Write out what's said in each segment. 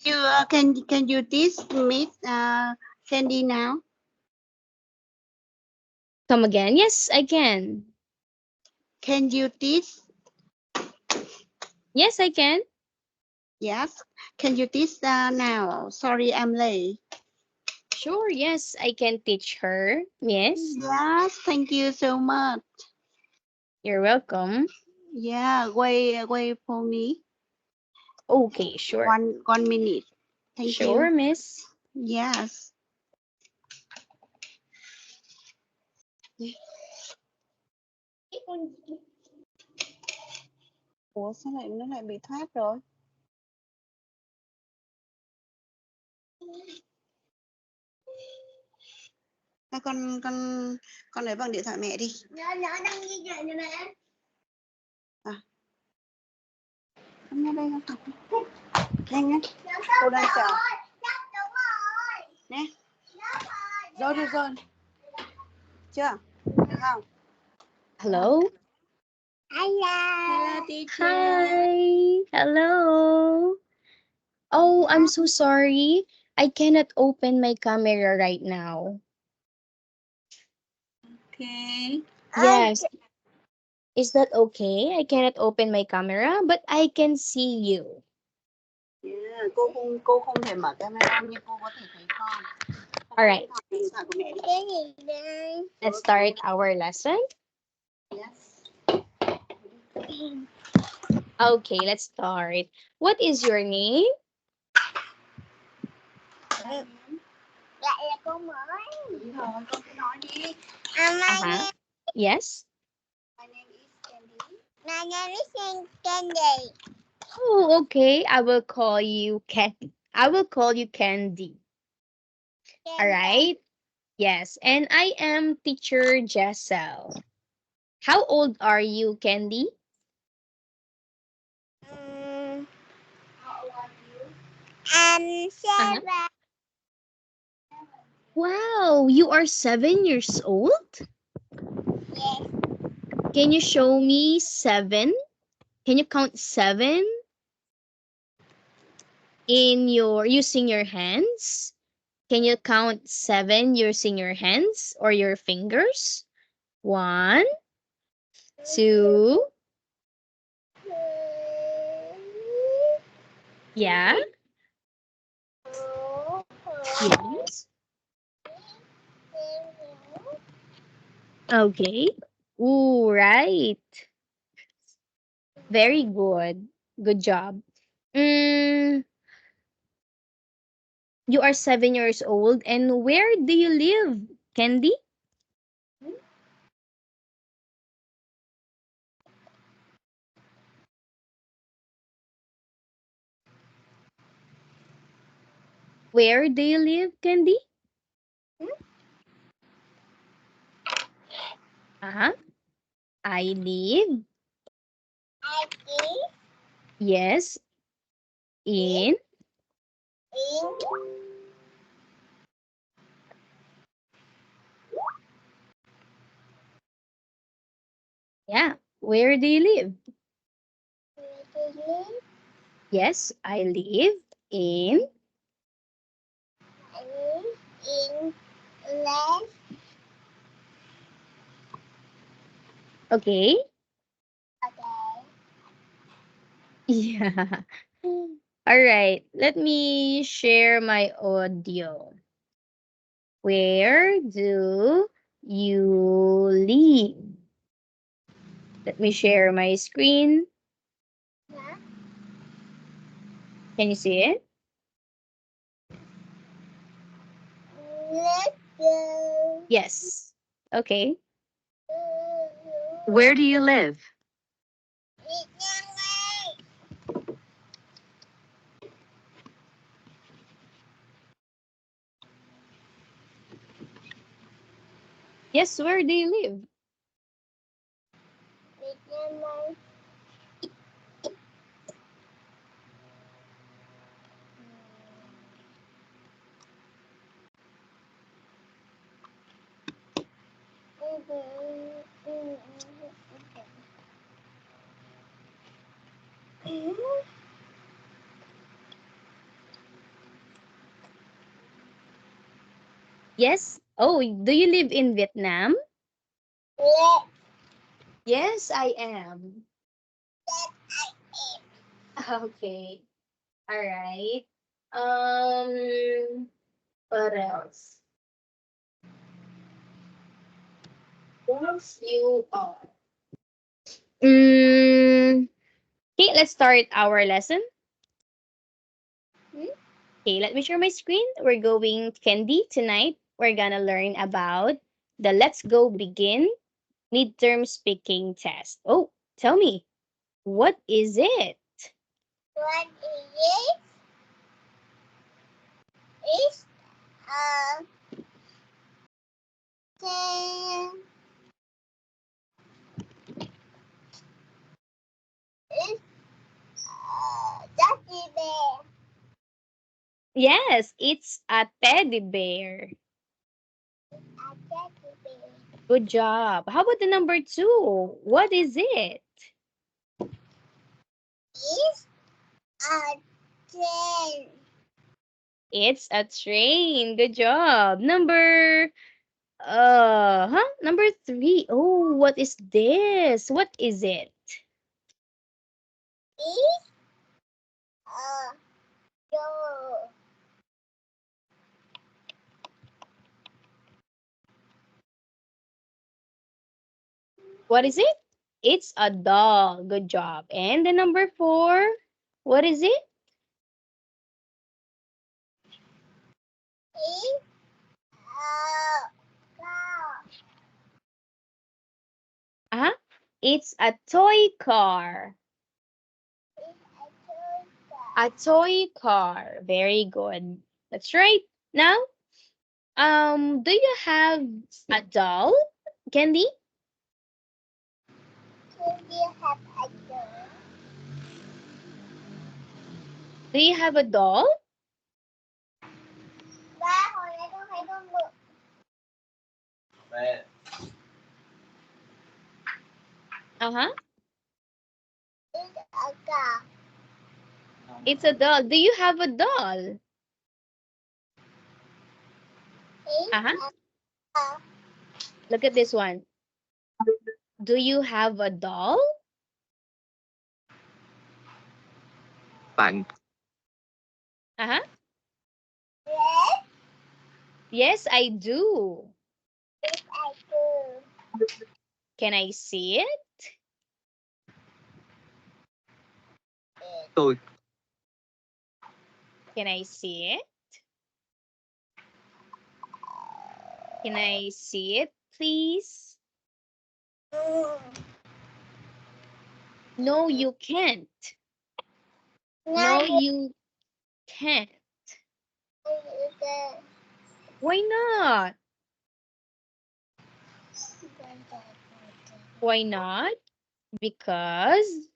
Can you teach Miss Sandy now? Come again? Yes, I can. Can you teach? Yes, I can. Yes. Can you teach now? Sorry, I'm late. Sure, yes, I can teach her. Yes, Yes. Thank you so much. you're welcome. Yeah. Wait for me. Okay, sure. One minute. Thank you. Sure, miss. Yes. Ủa sao lại nó lại bị thoát rồi? À, con lấy bằng điện thoại mẹ đi. Nó đang ghi chuyện rồi mẹ. À, con ra đây con học. Nhanh nhá. Cô đang chờ. Nè. Rồi được rồi. Chưa? Được không? Hello. Hello teacher. Hi. Hello. Oh, I'm so sorry. I cannot open my camera right now. Okay. Yes. Is that okay? I cannot open my camera, but I can see you. Yeah, cô không thể mở camera nhưng cô có thể thấy con. All right. Học điện thoại của mẹ đi. Let's start our lesson. Yes. Okay, let's start. What is your name? Lại là cô mới. Đúng rồi, con cứ nói đi. Uh-huh. Yes. My name is Candy. My name is Candy. Oh, okay. I will call you Candy. I will call you Candy. All right. Yes. And I am teacher Jessel. How old are you, Candy? How old are you? Uh-huh. 7. Wow, you are 7 years old? Yes. Can you show me 7? Can you count 7 in your using your hands? Can you count 7 using your hands or your fingers? 1, 2, yeah, yes. Okay. Ooh, right. Very good. Good job. Mm, you are 7 years old, and where do you live, Candy? Where do you live, Candy? Uh-huh. I live, I live yes, in, in yeah. Where do you live? Italy. Yes, I live in, I live in left. okay. Okay. Yeah. All right. Let me share my audio. Where do you live? Let me share my screen. Huh? Can you see it? Let's go. Yes. Okay. Where do you live? Yes, where do you live? Yes. Oh, do you live in Vietnam? Let Yes, I am. I Okay. All right. What else? Yes, you are. Okay, let's start our lesson. Okay, let me share my screen. We're going candy tonight. We're gonna learn about the Let's Go Begin midterm speaking test. Oh, tell me, what is it? what is a ten is Daddy bear. Yes, it's a teddy bear. A Daddy bear Good job. How about the number two? What is it? is a ten. It's a train. Good job. Number three. Oh, what is this? What is it? Is a door. What is it? It's a doll. Good job. And the number four. What is it? Is a car. Uh-huh. It's a toy car. Is a toy car. A toy car. Very good. That's right. Now, do you have a doll, Candy? Could you have a door? Do you have a doll? Wow, I don't look. Uh-huh. Is a car. It's a doll. Do you have a doll? Is Uh-huh. a car. Look at this one. Do you have a doll? Bạn Uh-huh. Yes, Yes, I do. is a do. Can I see it? tôi Can I see it? Can I see it, please? Mm. No, you can't. Now No, you can't. you can. Why not? Why not? Because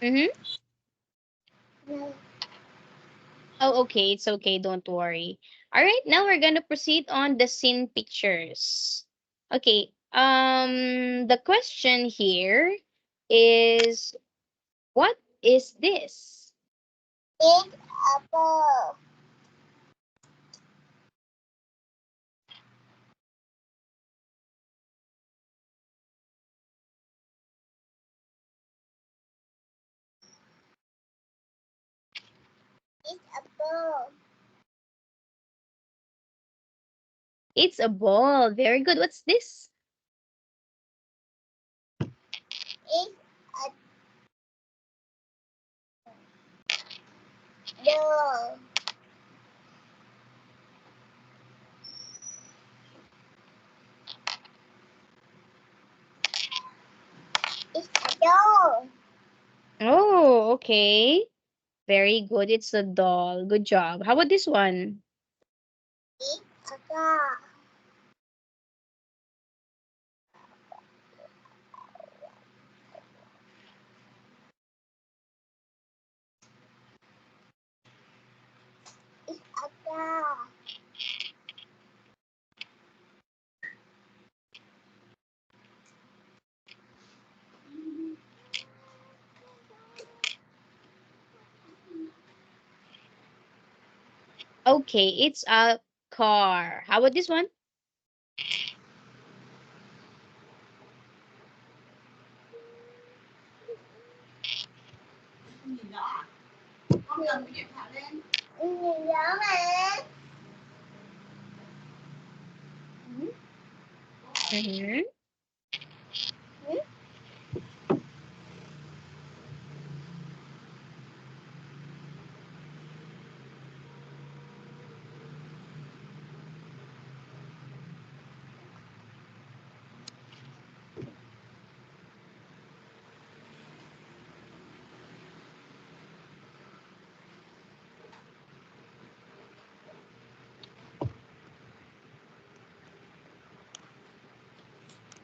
mm-hmm. No. Oh, okay, it's okay, don't worry. All right, now we're gonna proceed on the scene pictures. Okay, the question here is, what is this? It's a ball. It's a ball. It's a ball. Very good. What's this? It's a doll. Oh, okay. Very good. It's a doll. Good job. How about this one? It's a car. It's a car. Okay, it's a car. How about this one? Con nhìn rõ à? Con cầm cái điện thoại lên. Nhìn rõ mà. Mm-hmm.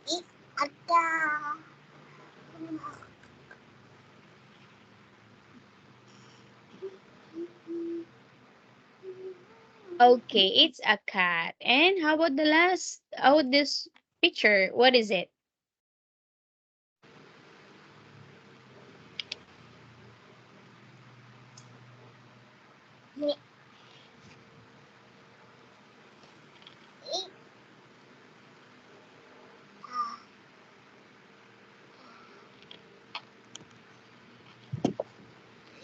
It's a car. Okay, it's a cat. And how about the last? Oh, this picture. What is it? It's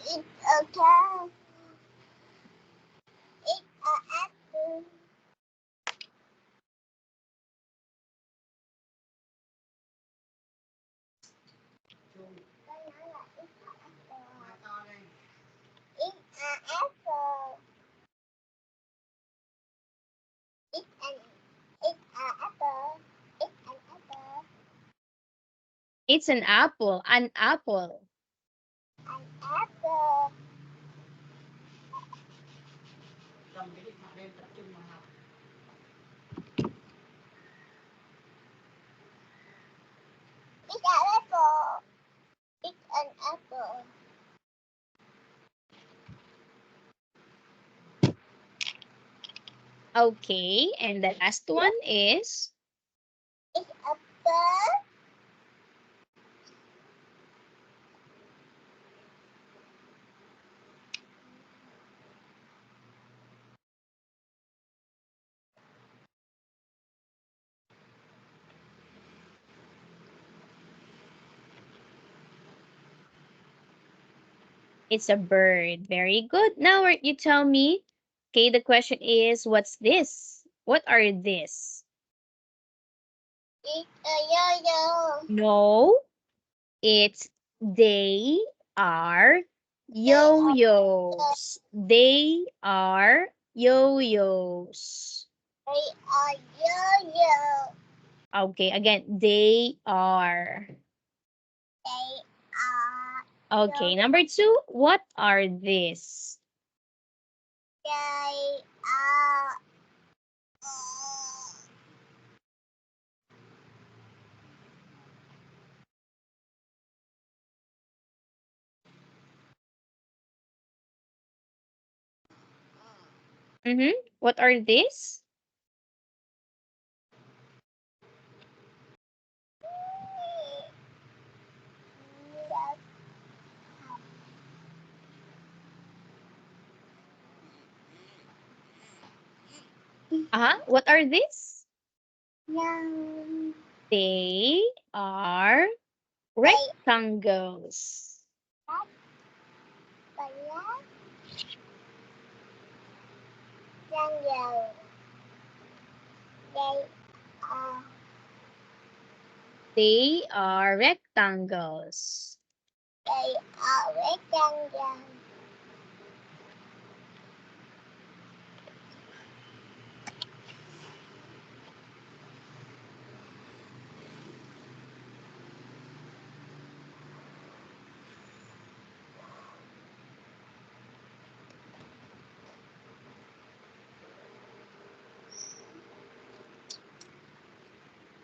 it's a car. It's a apple. Con nói là it's a apple. Nói to lên. It's a apple. It's an apple. It's an apple. It's an apple. An apple. An apple. Cầm cái điện thoại lên tập trung vào học. It's an apple. It's an apple. Okay, and the last one is It's a bird. it's a bird. Very good. Now you tell me. Okay, the question is, what's this? What are this? It's a yo-yo. No, it's they are yo-yos. They are yo-yos. They are yo-yo. Okay, again, they are. They are Okay, number two, what are these? they are Mm-hmm. What are these? Uh-huh. What are these? young. They are rectangles. But young. They are They are rectangles. rectangle.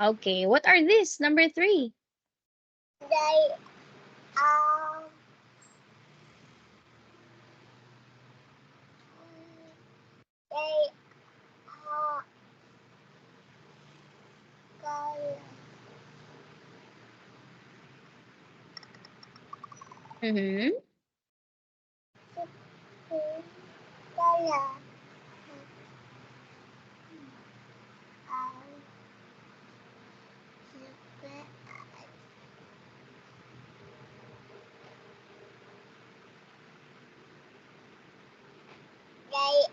Okay, what are these? Number 3. They are they are color. Mm-hmm. Color. They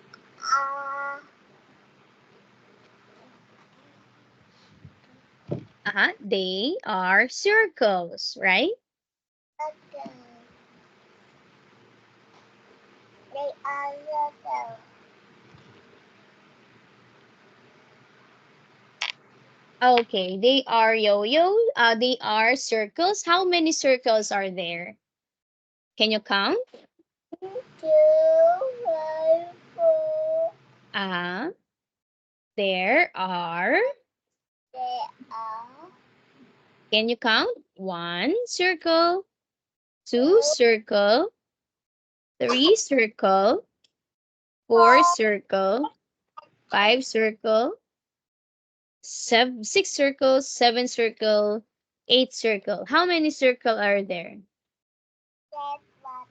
are They are circles, right? circle. They are circle. Okay, they are yo-yo. They are circles. How many circles are there? Can you count? 2, 3, 4. Uh-huh. There are. They are Can you count? 1 circle, 2 circle, 3 circle, 4 circle, 5 circle, 6 circles, 7 circle, 8 circle. How many circle are there? that one.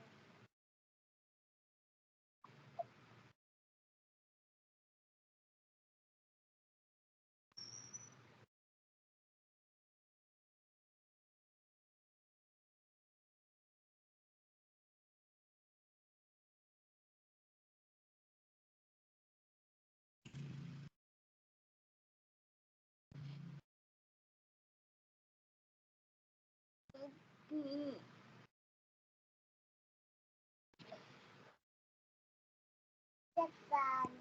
That one.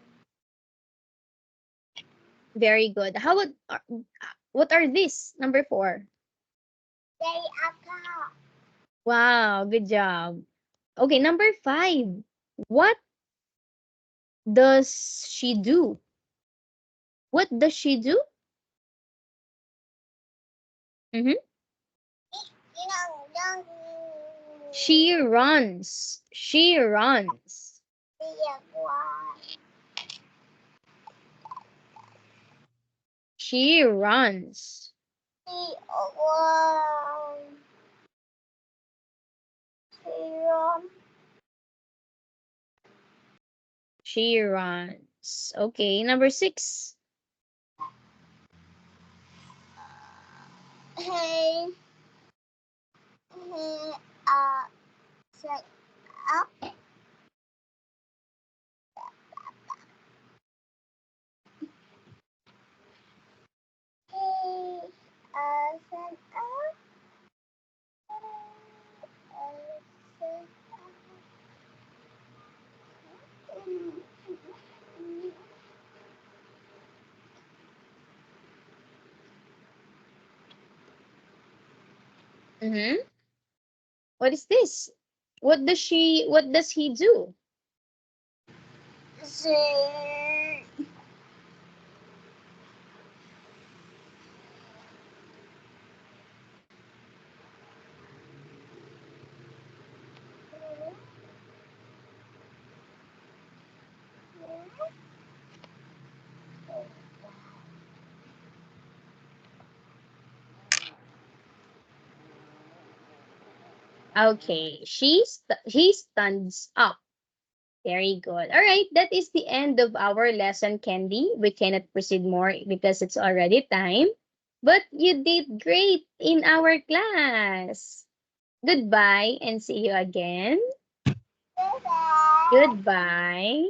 Very good. What are these? Number 4. They are car. Wow, good job. Okay, number 5. What does she do? What does she do? Mm-hmm. Young. She runs. She runs. They are one. She runs. They are one. Serum. She runs. Okay, number 6. He set up. He set up. Set up. Mm-hmm. What is this? What does he do? She Okay, he stands up. Very good. All right, that is the end of our lesson, Candy. We cannot proceed more because it's already time. But you did great in our class. Goodbye and see you again. Bye. Goodbye.